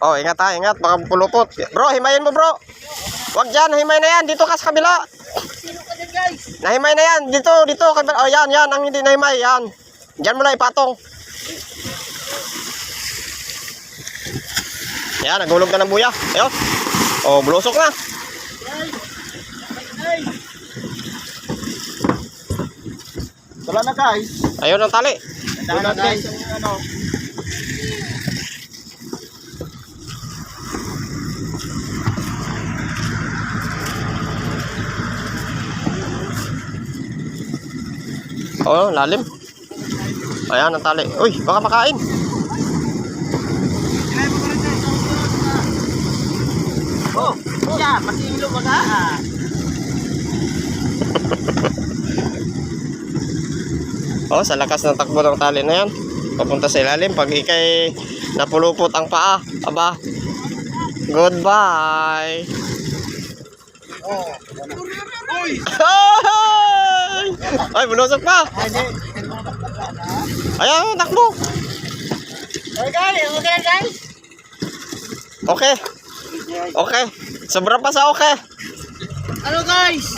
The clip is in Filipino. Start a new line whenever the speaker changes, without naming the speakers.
Oh, ingat ha, ingat. Baka pulupot. Bro, himayin mo bro. Wag dyan, himay na yan. Dito ka sa kabila.
Sino ka dyan, guys?
Nahimay na yan. Dito. Oh, yan. Ang hindi nahimay. Yan. Diyan mo lang ipatong. Yan, nagulog na ng buya. Ayun. Oh, bulusok na.
Wala na, guys.
Ayun ang tali.
Wala na, guys. Ano?
Oh, lalim. Ayan ang tali. Uy, baka makain.
Oh, siya, pati yung lumagaan.
Oh, sa lakas ng takbo ng tali na yan. Papunta sa ilalim. Pag ikay napulupot ang paa. Aba. Goodbye.
Oh. Uy!
Ay, bunusok pa. Ayan, takbo.
Okay, guys.
Okay. Okay. Sobra pa sa okay.
Ano, guys?